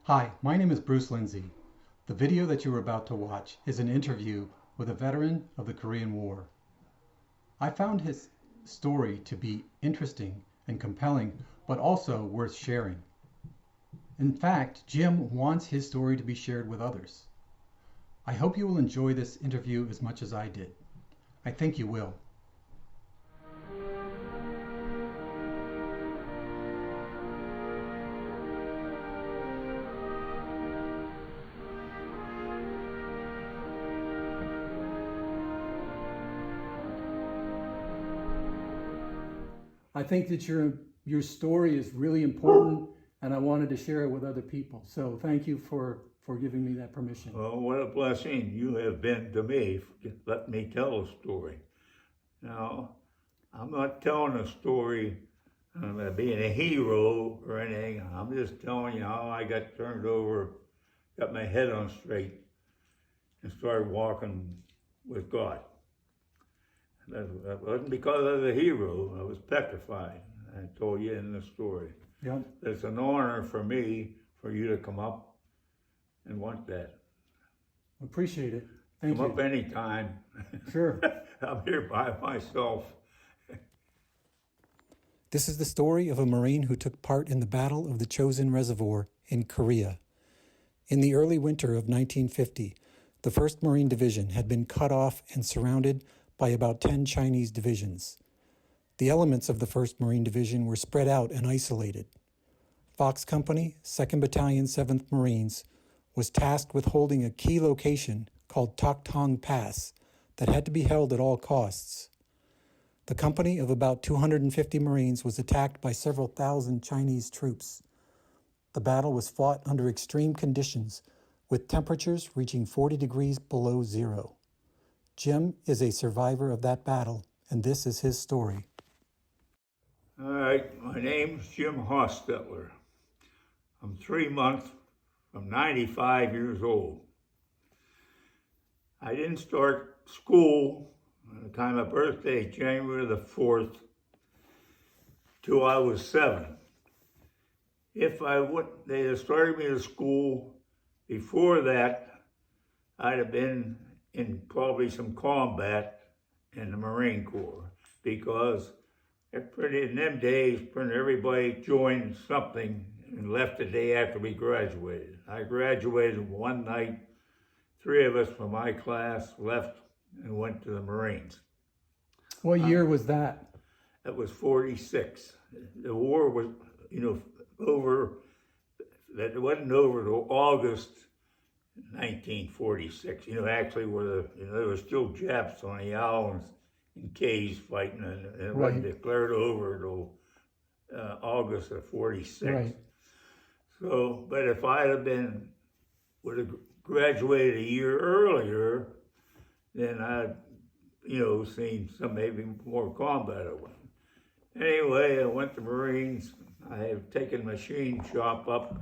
Hi, my name is Bruce Lindsay. The video that you are about to watch is an interview with a veteran of the Korean War. I found his story to be interesting and compelling, but also worth sharing. In fact, Jim wants his story to be shared with others. I hope you will enjoy this interview as much as I did. I think you will. I think that your story is really important, and I wanted to share it with other people. So thank you for giving me that permission. Well, what a blessing you have been to me. Let me tell a story. Now, I'm not telling a story about being a hero or anything. I'm just telling you how I got turned over, got my head on straight, and started walking with God. That wasn't because I was a hero. I was petrified. I told you in the story. Yeah. It's an honor for me for you to come up and want that. Appreciate it. Thank you. Come up anytime. Sure. I'm here by myself. This is the story of a Marine who took part in the Battle of the Chosin Reservoir in Korea. In the early winter of 1950, the 1st Marine Division had been cut off and surrounded by about 10 Chinese divisions. The elements of the 1st Marine Division were spread out and isolated. Fox Company, 2nd Battalion, 7th Marines, was tasked with holding a key location called Tok Tong Pass that had to be held at all costs. The company of about 250 Marines was attacked by several thousand Chinese troops. The battle was fought under extreme conditions, with temperatures reaching 40 degrees below zero. Jim is a survivor of that battle, and this is his story. All right, my name's Jim Hostetler. I'm 3 months from 95 years old. I didn't start school at the time of birthday, January the 4th, till I was 7. If I would, they had started me to school before that, I'd have been in probably some combat in the Marine Corps, because in them days, everybody joined something and left the day after we graduated. I graduated one night. 3 of us from my class left and went to the Marines. What year was that? That was 46. The war was, over. That it wasn't over till August 1946. Actually, there were still Japs on the islands in caves fighting, and it wasn't declared over till August of 46. Right. So, but if I would have graduated a year earlier, then I'd, seen some maybe more combat. Anyway, I went to Marines. I have taken machine shop up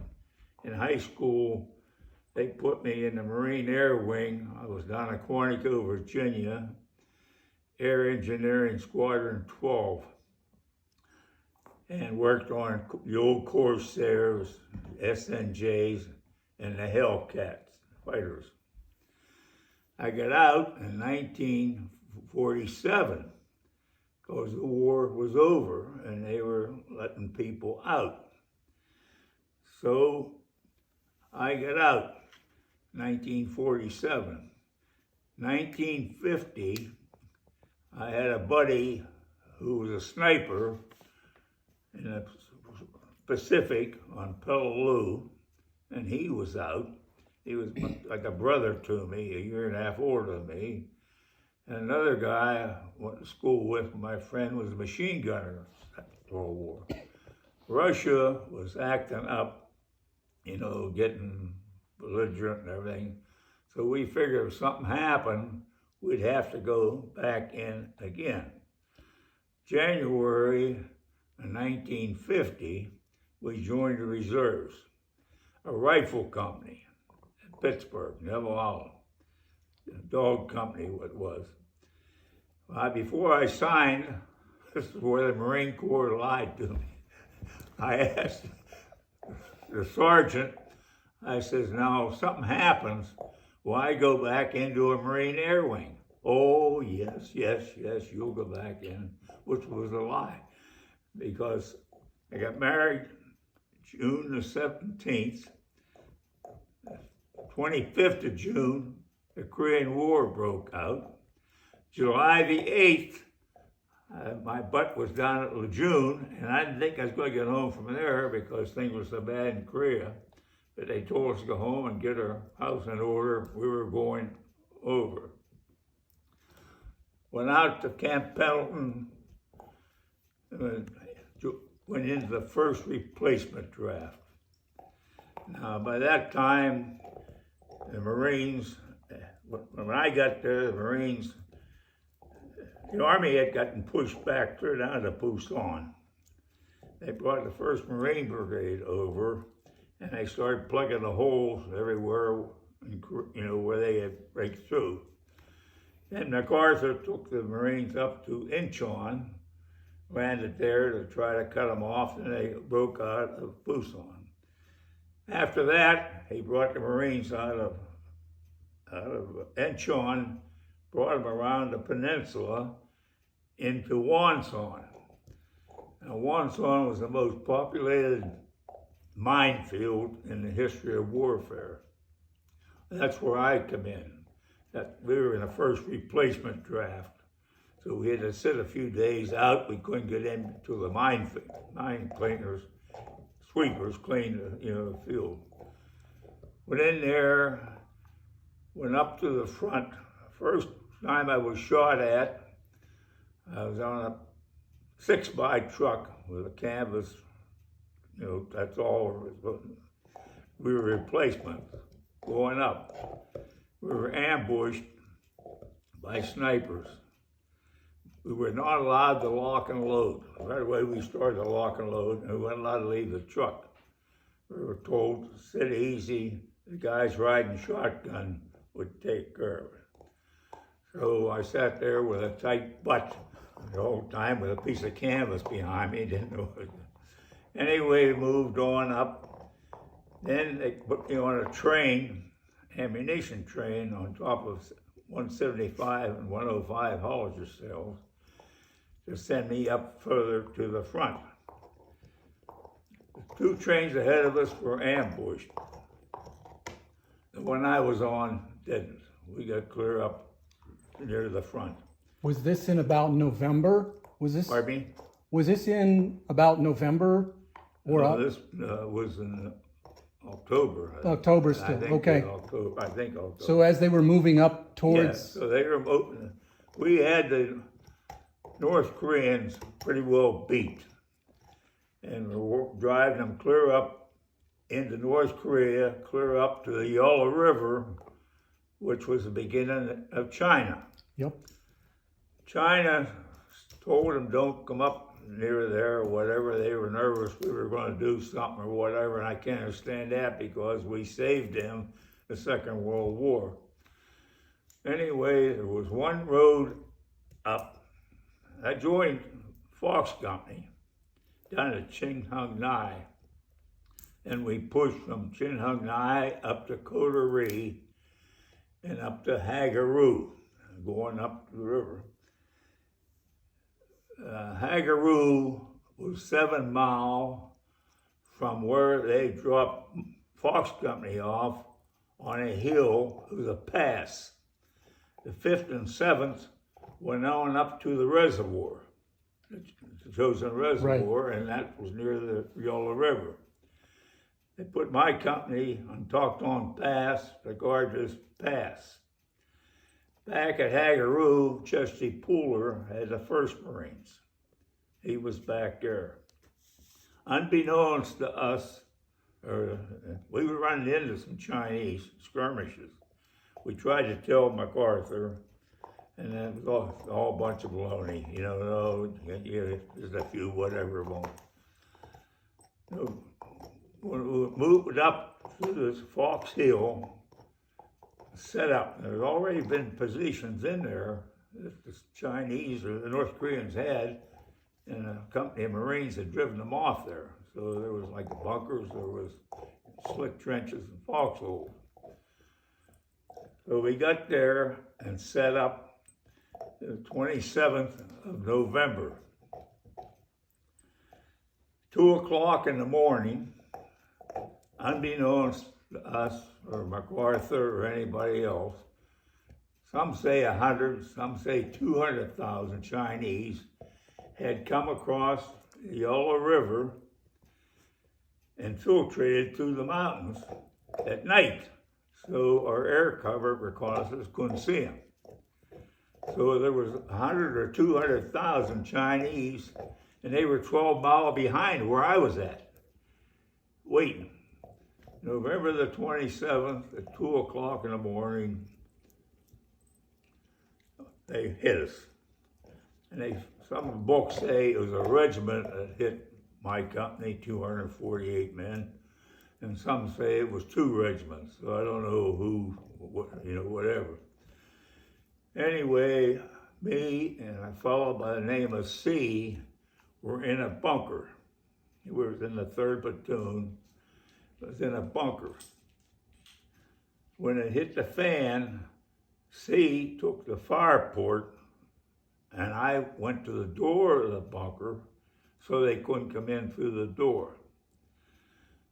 in high school. They put me in the Marine Air Wing. I was down in Quantico, Virginia, Air Engineering Squadron 12, and worked on the old Corsairs, SNJs, and the Hellcats fighters. I got out in 1947 because the war was over and they were letting people out. So I got out 1947. 1950, I had a buddy who was a sniper in the Pacific on Peleliu, and he was out. He was like a brother to me, a year and a half older than me. And another guy I went to school with, my friend, was a machine gunner at the World War. Russia was acting up, getting belligerent and everything. So we figured if something happened, we'd have to go back in again. January of 1950, we joined the reserves, a rifle company in Pittsburgh, Neville Island, a dog company it was. Before I signed, this is where the Marine Corps lied to me. I asked the sergeant, I says, now if something happens, why go back into a Marine Air Wing? Oh, yes, you'll go back in, which was a lie. Because I got married June the 17th, 25th of June, the Korean War broke out. July the 8th, my butt was down at Lejeune, and I didn't think I was going to get home from there because things were so bad in Korea. But they told us to go home and get our house in order. We were going over. Went out to Camp Pendleton, went into the first replacement draft. Now, by that time, the Marines, when I got there, the Marines, the Army had gotten pushed back clear down to Pusan. They brought the 1st Marine Brigade over, and they started plugging the holes everywhere, where they had break through. Then MacArthur took the Marines up to Incheon, landed there to try to cut them off, and they broke out of Pusan. After that, he brought the Marines out of Incheon, brought them around the peninsula into Wonsan. Now, Wonsan was the most populated minefield in the history of warfare. That's where I come in. We were in the first replacement draft, so we had to sit a few days out. We couldn't get into the mine cleaners, sweepers clean the field. Went in there, went up to the front. First time I was shot at, I was on a 6x truck with a canvas. That's all. We were replacement going up. We were ambushed by snipers. We were not allowed to lock and load. Right away we started to lock and load, and we weren't allowed to leave the truck. We were told to sit easy. The guys riding shotgun would take care of it. So I sat there with a tight butt the whole time with a piece of canvas behind me. Didn't know it. Anyway, we moved on up. Then they put me on a train, ammunition train, on top of 175 and 105 Hollister cells to send me up further to the front. The 2 trains ahead of us were ambushed. The one I was on didn't. We got clear up near the front. Was this in about November? Pardon me? Was this in about November? No, this was in October. October still, okay. I think October. So as they were moving up towards... Yeah, so they were open. We had the North Koreans pretty well beat. And we were driving them clear up into North Korea, clear up to the Yellow River, which was the beginning of China. Yep. China told them don't come up near there or whatever. They were nervous we were going to do something or whatever, and I can't understand that because we saved them the Second World War. Anyway, there was one road up. I joined Fox Company down at Qinghungnai, and we pushed from Qinghungnai up to Coterie and up to Hagaroo, going up the river. Hagaroo was 7 miles from where they dropped Fox Company off on a hill. It was a pass. The 5th and 7th went on up to the reservoir, the Chosin Reservoir, right. And that was near the Yellow River. They put my company on Tokton Pass to guard this pass. Back at Hagaroo, Chesty Pooler had the 1st Marines. He was back there. Unbeknownst to us, we were running into some Chinese skirmishes. We tried to tell MacArthur, and then it was all a bunch of baloney. Just a few, whatever. When we moved up to this Fox Hill, set up. There's already been positions in there that the Chinese or the North Koreans had, and a company of Marines had driven them off there. So there was like bunkers, there was slick trenches and foxholes. So we got there and set up the 27th of November. 2 o'clock in the morning, unbeknownst to us or MacArthur or anybody else, some say 100, some say 200,000 Chinese had come across the Yellow River and infiltrated through the mountains at night. So our air cover reconnaissance couldn't see them. So there was 100 or 200,000 Chinese, and they were 12 miles behind where I was at, waiting. November the 27th at 2 o'clock in the morning, they hit us. And some books say it was a regiment that hit my company, 248 men, and some say it was 2 regiments. So I don't know who, whatever. Anyway, me and a fellow by the name of C were in a bunker. He was in the 3rd platoon, was in a bunker. When it hit the fan, C took the fire port, and I went to the door of the bunker so they couldn't come in through the door.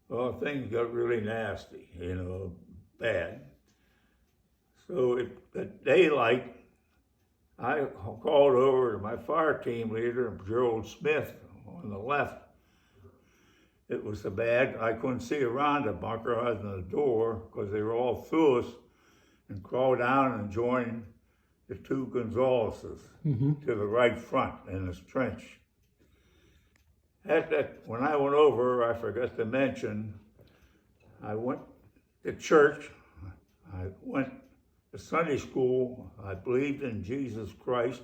Well, things got really nasty, bad. So at daylight, I called over to my fire team leader, Gerald Smith, on the left. It was so bad, I couldn't see around the bunker other than the door because they were all through us, and crawled down and joined the 2 Gonzaleses to the right front in this trench. When I went over, I forgot to mention, I went to church, I went to Sunday school, I believed in Jesus Christ,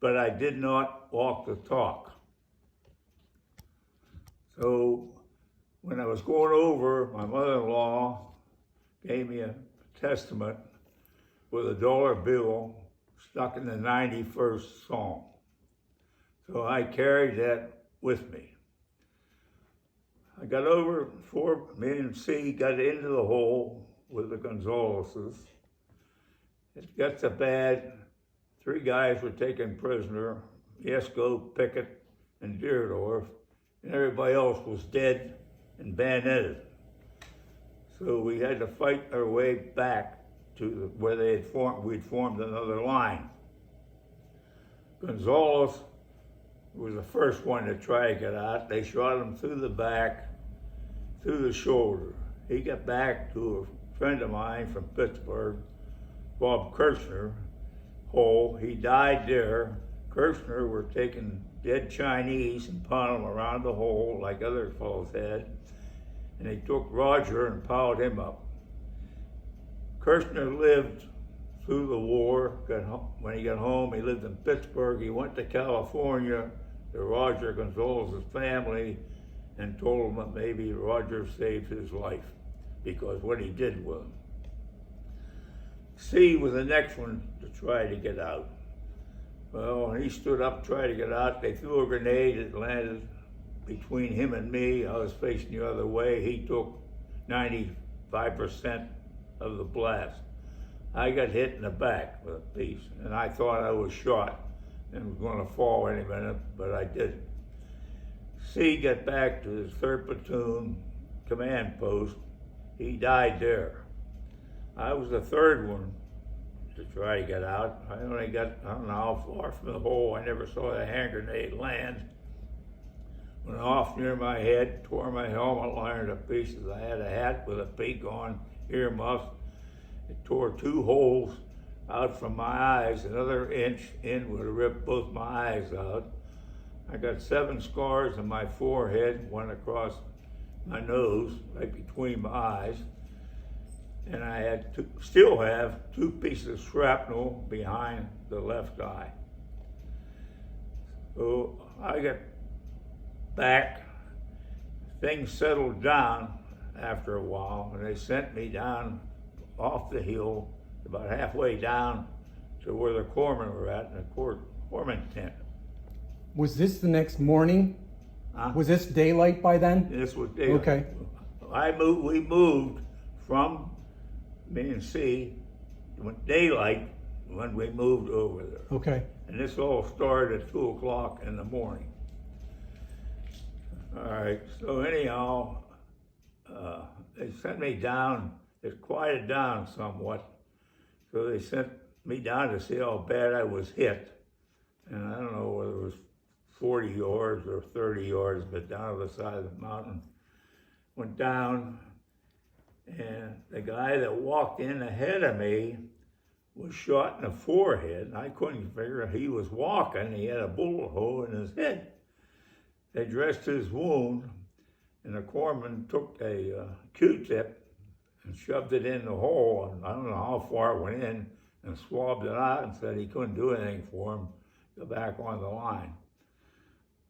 but I did not walk the talk. So when I was going over, my mother-in-law gave me a testament with a $1 bill stuck in the 91st Psalm. So I carried that with me. I got over before me and C got into the hole with the Gonzaleses. It got so bad, 3 guys were taken prisoner, Yesko, Pickett, and Deerdorf, and everybody else was dead and bayoneted. So we had to fight our way back to where they had formed. We'd formed another line. Gonzales was the first one to try to get out. They shot him through the back, through the shoulder. He got back to a friend of mine from Pittsburgh, Bob Kirchner, hole. He died there. Kirchner were taking dead Chinese and pounding them around the hole like other fellows had. And they took Roger and piled him up. Kirchner lived through the war. When he got home, he lived in Pittsburgh. He went to California to Roger Gonzales' family and told them that maybe Roger saved his life because what he did with him. C was the next one to try to get out. Well, when he stood up, tried to get out, they threw a grenade. It landed between him and me. I was facing the other way. He took 95% of the blast. I got hit in the back with a piece, and I thought I was shot and was going to fall any minute, but I didn't. C got back to his 3rd platoon command post. He died there. I was the 3rd one to try to get out. I only got, I don't know how far from the hole. I never saw the hand grenade land. Went off near my head, tore my helmet liner to pieces. I had a hat with a peak on, earmuffs. It tore 2 holes out from my eyes. Another inch in would have ripped both my eyes out. I got 7 scars on my forehead, one across my nose, right between my eyes. And I had still have 2 pieces of shrapnel behind the left eye. So I got back. Things settled down after a while, and they sent me down off the hill, about halfway down to where the corpsmen were at, in the corpsman tent. Was this the next morning? Was this daylight by then? This was daylight. Okay. We moved from me and C when daylight when we moved over there. Okay. And this all started at 2 o'clock in the morning. All right, so anyhow, they sent me down. It quieted down somewhat. So they sent me down to see how bad I was hit. And I don't know whether it was 40 yards or 30 yards, but down to the side of the mountain. Went down, and the guy that walked in ahead of me was shot in the forehead. I couldn't figure he was walking. He had a bullet hole in his head. They dressed his wound, and the corpsman took a Q-tip and shoved it in the hole, and I don't know how far it went in, and swabbed it out and said he couldn't do anything for him, go back on the line.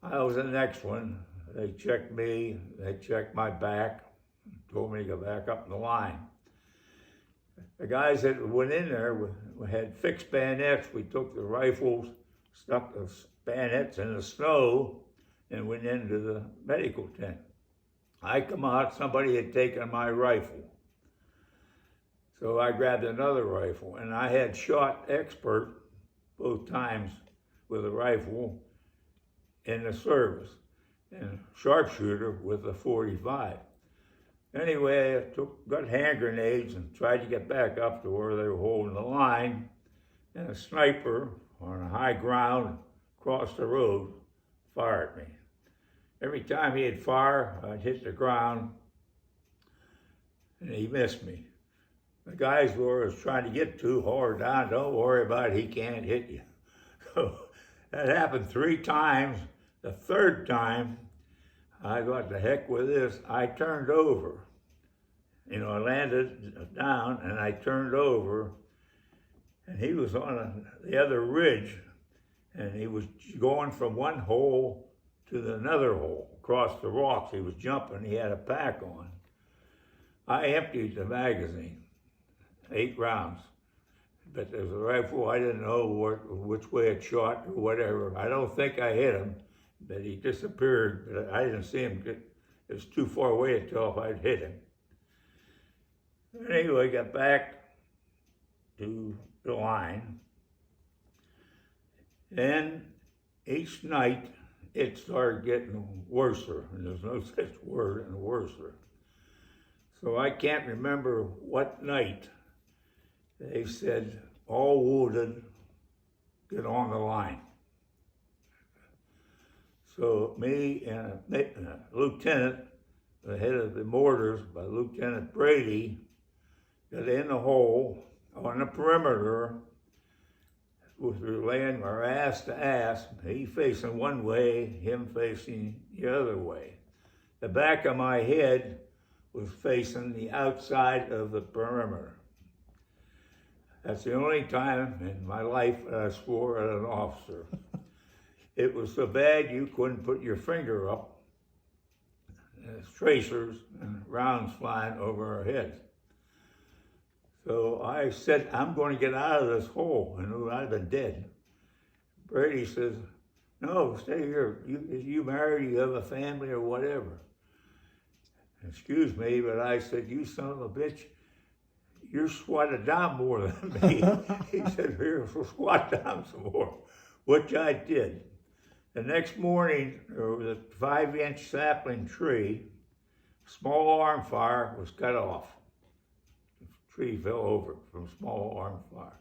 I was the next one. They checked me, they checked my back, told me to go back up the line. The guys that went in there had fixed bayonets. We took the rifles, stuck the bayonets in the snow, and went into the medical tent. I come out, somebody had taken my rifle. So I grabbed another rifle, and I had shot expert both times with a rifle in the service, and sharpshooter with a .45. Anyway, I got hand grenades and tried to get back up to where they were holding the line, and a sniper on a high ground across the road fired at me. Every time he'd fire, I'd hit the ground, and he missed me. The guys were trying to get too hard down. Don't worry about it, he can't hit you. So that happened 3 times. The third time, I got the heck with this. I turned over. You know, I landed down and I turned over, and he was on the other ridge, and he was going from one hole to another hole across the rocks. He was jumping. He had a pack on. I emptied the magazine, 8 rounds. But there's a rifle, I didn't know which way it shot or whatever. I don't think I hit him, but he disappeared. But I didn't see him. It was too far away to tell if I'd hit him. Anyway, got back to the line. Then each night it started getting worser, and there's no such word and worser. So I can't remember what night they said, all wounded, get on the line. So me and a lieutenant, the head of the mortars, by Lieutenant Brady, got in the hole on the perimeter. We were laying our ass to ass, he facing one way, him facing the other way. The back of my head was facing the outside of the perimeter. That's the only time in my life that I swore at an officer. It was so bad you couldn't put your finger up. There's tracers and rounds flying over our heads. So I said, I'm going to get out of this hole. I knew I'd been dead. Brady says, no, stay here. You married, you have a family or whatever. Excuse me, but I said, you son of a bitch, you're squatted down more than me. He said, here, we'll squat down some more, which I did. The next morning, there was a 5-inch sapling tree. Small arm fire was cut off. The tree fell over from small arm fire.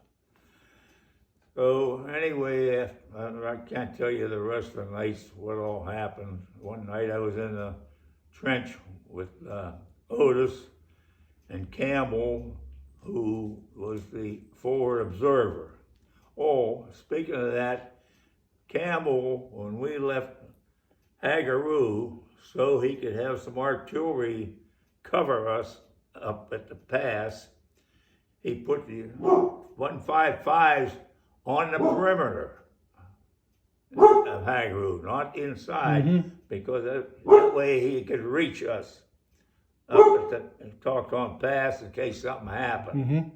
So anyway, I can't tell you the rest of the nights, what all happened. One night I was in the trench with Otis and Campbell, who was the forward observer. Oh, speaking of that, Campbell, when we left Agaroo, so he could have some artillery cover us up at the pass, he put the 155s on the perimeter of Agaroo, not inside, because that way he could reach us up at the Talk-On Pass in case something happened.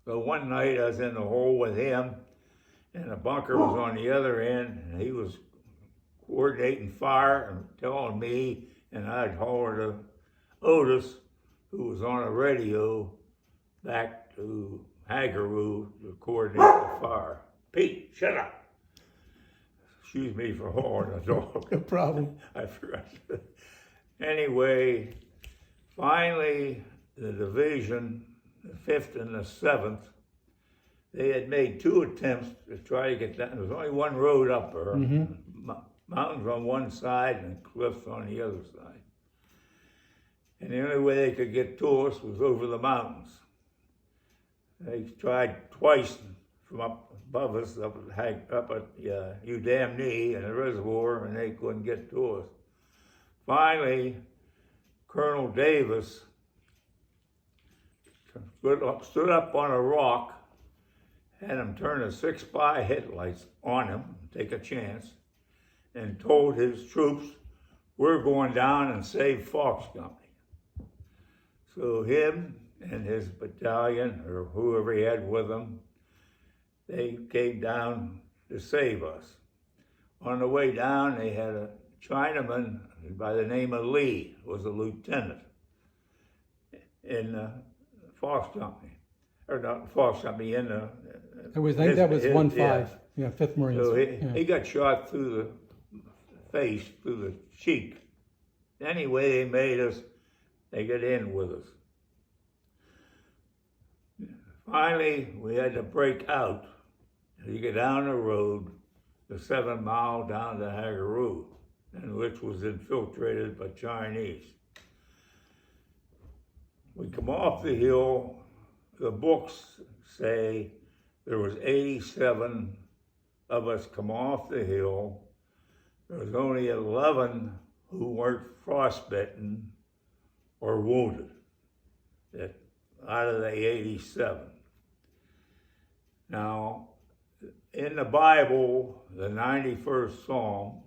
So one night I was in the hole with him, and the bunker was on the other end, and he was coordinating fire and telling me, and I'd holler to Otis, who was on a radio back to Haggeroo to coordinate the fire. Pete, shut up. Excuse me for hollering the dog. No problem. I forgot. Anyway, finally, the division, the 5th and the 7th, they had made 2 attempts to try to get down. There was only one road up there, mountains on one side and cliffs on the other side. And the only way they could get to us was over the mountains. They tried twice from up above us, up at WWII and the reservoir, and they couldn't get to us. Finally, Colonel Davis stood up on a rock, had him turn the 6-by headlights on him, take a chance, and told his troops, "We're going down and save Fox Company." So him and his battalion, or whoever he had with him, they came down to save us. On the way down, they had a Chinaman by the name of Lee, was a lieutenant in the Fox Company, or not Fox Company, in the... I think that was 1-5, yeah, 5th Marines. So he got shot through the face, through the cheek. Anyway, they made us, they got in with us. Finally, we had to break out. You get down the road, the 7 mile down to Haggeroo, and which was infiltrated by Chinese. We come off the hill, the books say there was 87 of us come off the hill. There was only 11 who weren't frostbitten or wounded out of the 87. Now, in the Bible, the 91st Psalm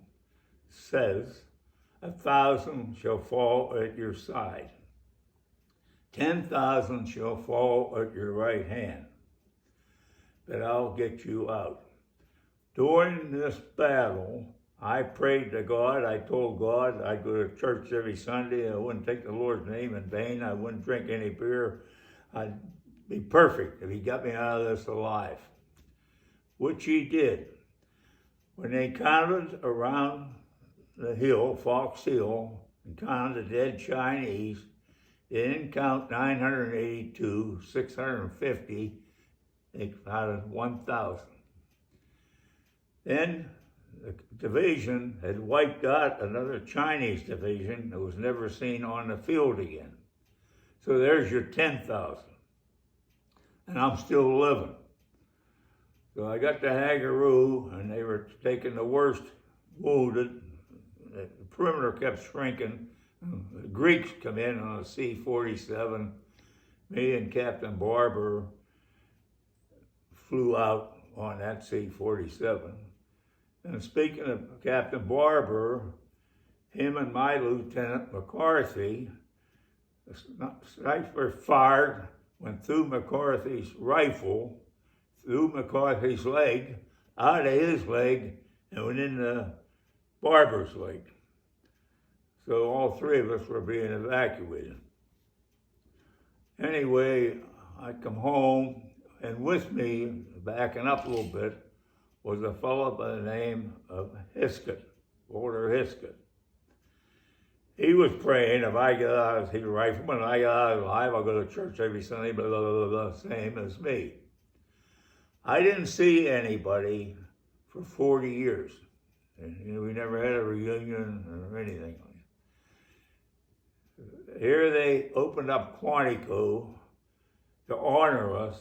says, 1,000 shall fall at your side, 10,000 shall fall at your right hand, but I'll get you out. During this battle, I prayed to God. I told God I'd go to church every Sunday. I wouldn't take the Lord's name in vain. I wouldn't drink any beer. I'd be perfect if he got me out of this alive, which he did. When they counted around the hill, Fox Hill, and counted the dead Chinese, they didn't count 982, 650, they counted 1,000. Then the division had wiped out another Chinese division that was never seen on the field again. So there's your 10,000. And I'm still living. So I got to Haggeroo, and they were taking the worst wounded. The perimeter kept shrinking. The Greeks come in on a C-47. Me and Captain Barber flew out on that C-47. And speaking of Captain Barber, him and my Lieutenant McCarthy, the sniper fired, went through McCarthy's rifle, through McCarthy's leg, out of his leg, and went into Barber's leg. So all 3 of us were being evacuated. Anyway, I come home, and with me, backing up a little bit, was a fellow by the name of Hiskett, Walter Hiskett. He was praying, if I get out, he's a rifleman, if I get out alive, I'll go to church every Sunday, blah, blah, blah, blah, same as me. I didn't see anybody for 40 years. And, we never had a reunion or anything. Here they opened up Quantico to honor us.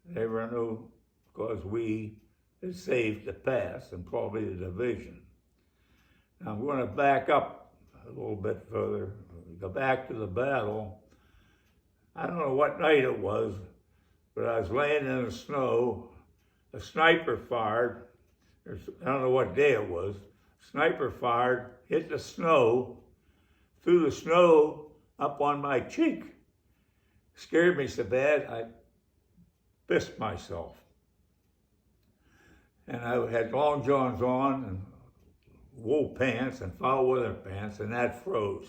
They never knew, because we had saved the pass and probably the division. Now I'm going to back up a little bit further, go back to the battle. I don't know what night it was, but I was laying in the snow. A sniper fired, I don't know what day it was. Sniper fired, hit the snow, threw the snow up on my cheek. Scared me so bad, I pissed myself. And I had long johns on and wool pants and foul weather pants, and that froze.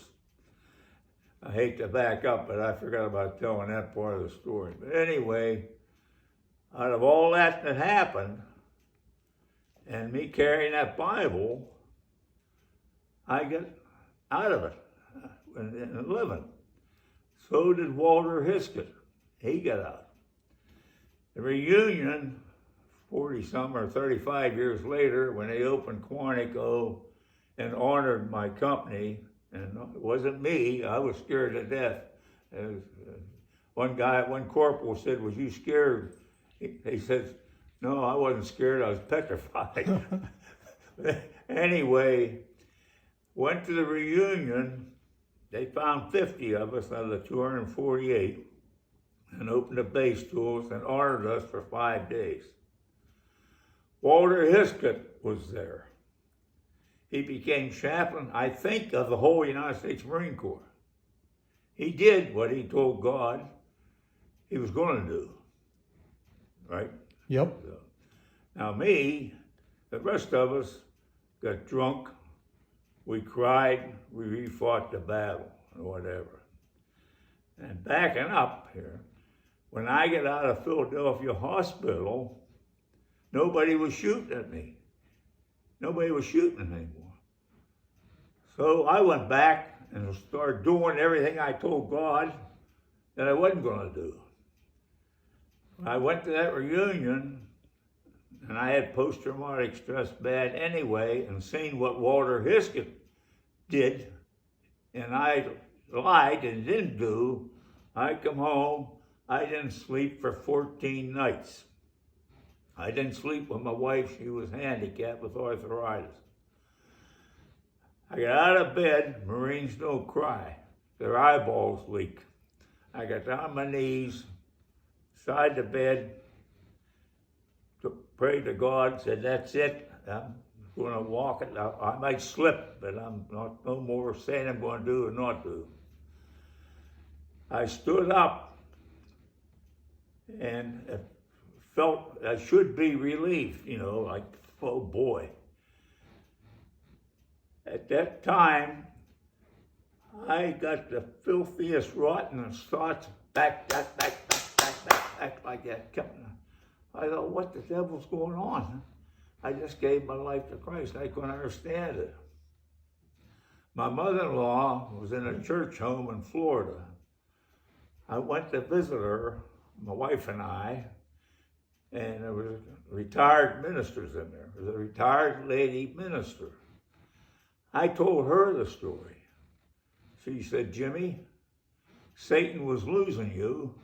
I hate to back up, but I forgot about telling that part of the story. But anyway, out of all that happened, and me carrying that Bible, I got out of it and living. So did Walter Hiskett. He got out. The reunion, 40-some or 35 years later, when they opened Quantico and honored my company, and it wasn't me, I was scared to death. One corporal said, "Was you scared?" He said, "No, I wasn't scared, I was petrified." Anyway, went to the reunion. They found 50 of us out of the 248 and opened the base to us and honored us for 5 days. Walter Hiskett was there. He became chaplain, I think, of the whole United States Marine Corps. He did what he told God he was going to do, right? Yep. So, now me, the rest of us got drunk, we cried, we fought the battle, or whatever. And backing up here, when I got out of Philadelphia Hospital, nobody was shooting at me. Nobody was shooting anymore. So I went back and started doing everything I told God that I wasn't going to do. I went to that reunion, and I had post-traumatic stress bad anyway, and seen what Walter Hiskett did, and I lied and didn't do. I come home, I didn't sleep for 14 nights. I didn't sleep with my wife. She was handicapped with arthritis. I got out of bed. Marines don't cry. Their eyeballs leak. I got down on my knees, side the bed, prayed to God, said, "That's it. I'm going to walk it. I might slip, but I'm not no more saying I'm going to do or not do." I stood up and felt I should be relieved, like, oh boy. At that time, I got the filthiest, rottenest thoughts back like that. I thought, what the devil's going on? I just gave my life to Christ. I couldn't understand it. My mother-in-law was in a church home in Florida. I went to visit her, my wife and I, and there was retired ministers in there. There was a retired lady minister. I told her the story. She said, "Jimmy, Satan was losing you,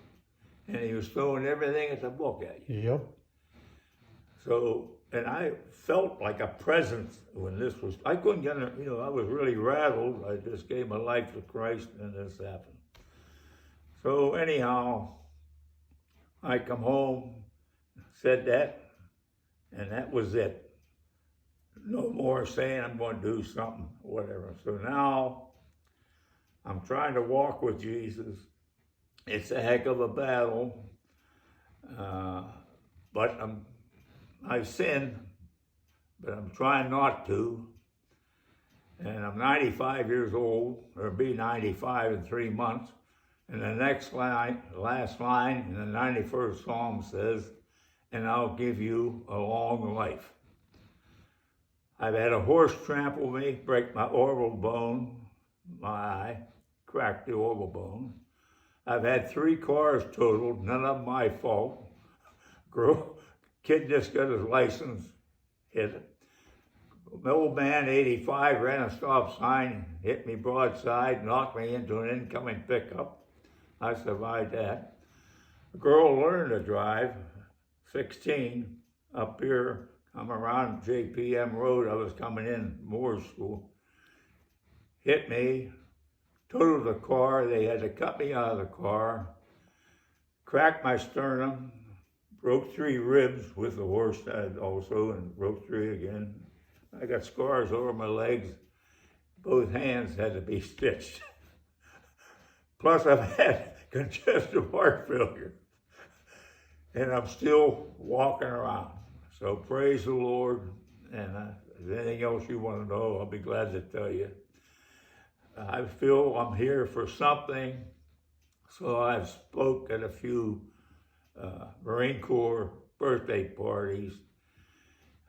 and he was throwing everything at the book at you." Yep. So, and I felt like a presence when this was, I couldn't get it, I was really rattled. I just gave my life to Christ, and this happened. So anyhow, I come home, said that, and that was it. No more saying I'm going to do something, whatever. So now I'm trying to walk with Jesus. It's a heck of a battle, but I sin, but I'm trying not to. And I'm 95 years old, or be 95 in 3 months. And the next line, last line in the 91st Psalm says, "And I'll give you a long life." I've had a horse trample me, break my orbital bone, my eye, cracked the orbital bone. I've had 3 cars totaled, none of them my fault. Kid just got his license, hit it. My old man, 85, ran a stop sign, hit me broadside, knocked me into an incoming pickup. I survived that. A girl learned to drive, 16, up here. I'm around JPM Road. I was coming in Moore's School. Hit me, totaled the car. They had to cut me out of the car, cracked my sternum, broke 3 ribs with the horse head also, and broke 3 again. I got scars over my legs. Both hands had to be stitched. Plus, I've had congestive heart failure, and I'm still walking around. So praise the Lord, and if there's anything else you want to know, I'll be glad to tell you. I feel I'm here for something. So I've spoke at a few Marine Corps birthday parties.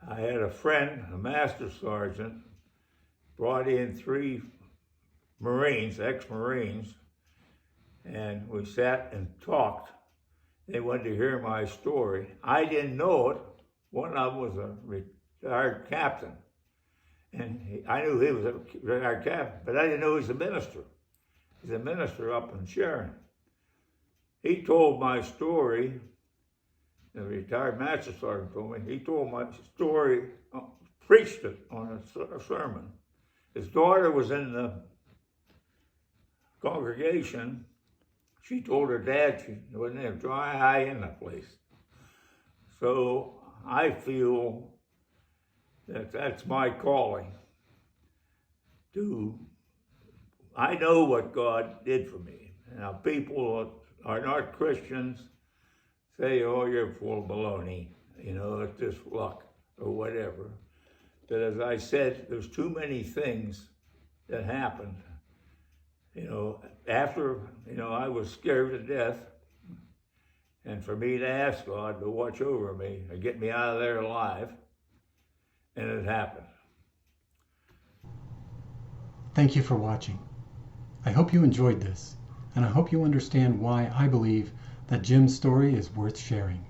I had a friend, a master sergeant, brought in 3 Marines, ex-Marines, and we sat and talked. They wanted to hear my story. I didn't know it. One of them was a retired captain, and I knew he was a retired captain, but I didn't know he was a minister. He's a minister up in Sharon. He told my story. The retired master sergeant told me. He told my story, preached it on a sermon. His daughter was in the congregation. She told her dad she wasn't have dry eye in the place. So I feel that that's my calling. I know what God did for me. Now people are not Christians say, oh, you're full of baloney, it's just luck or whatever. But as I said, there's too many things that happened. After, I was scared to death, and for me to ask God to watch over me and get me out of there alive, and it happened. Thank you for watching. I hope you enjoyed this, and I hope you understand why I believe that Jim's story is worth sharing.